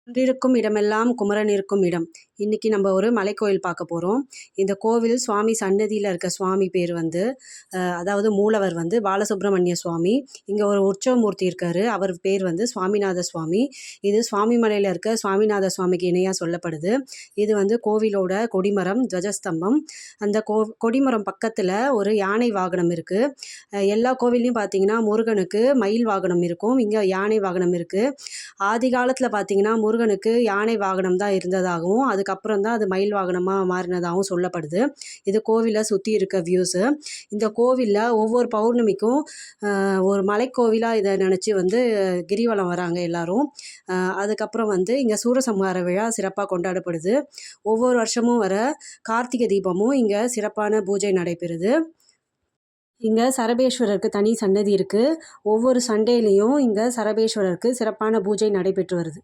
குன்றிருக்கும் இடமெல்லாம் குமரன் இருக்கும் இடம். இன்னைக்கு நம்ம ஒரு மலைக்கோயில் பார்க்க போகிறோம். இந்த கோவில் சுவாமி சன்னதியில் இருக்க சுவாமி பேர் வந்து அதாவது மூலவர் வந்து பாலசுப்ரமணிய சுவாமி. இங்கே ஒரு உற்சவமூர்த்தி இருக்கார், அவர் பேர் வந்து சுவாமிநாத சுவாமி. இது சுவாமிமலையில் இருக்க சுவாமிநாத சுவாமிக்கு இணையாக சொல்லப்படுது. இது வந்து கோவிலோட கொடிமரம், துவஜஸ்தம்பம். அந்த கொடிமரம் பக்கத்தில் ஒரு யானை வாகனம் இருக்குது. எல்லா கோவில்லையும் பார்த்தீங்கன்னா முருகனுக்கு மயில் வாகனம் இருக்கும், இங்கே யானை வாகனம் இருக்குது. ஆதி காலத்தில் பார்த்தீங்கன்னா முருகனுக்கு யானை வாகனம் தான் இருந்ததாகவும், அதுக்கப்புறம் தான் அது மயில் வாகனமாக மாறினதாகவும் சொல்லப்படுது. இது கோவிலை சுற்றி இருக்க வியூஸு. இந்த கோவிலில் ஒவ்வொரு பௌர்ணமிக்கும் ஒரு மலைக்கோவிலாக இதை நினச்சி வந்து கிரிவலம் வராங்க எல்லாரும். அதுக்கப்புறம் வந்து இங்கே சூரசம்ஹார விழா சிறப்பாக கொண்டாடப்படுது. ஒவ்வொரு வருஷமும் வர கார்த்திகை தீபமும் இங்கே சிறப்பான பூஜை நடைபெறுது. இங்கே சரபேஸ்வரருக்கு தனி சன்னதி இருக்குது. ஒவ்வொரு சண்டேலையும் இங்கே சரபேஸ்வரருக்கு சிறப்பான பூஜை நடைபெற்று வருது.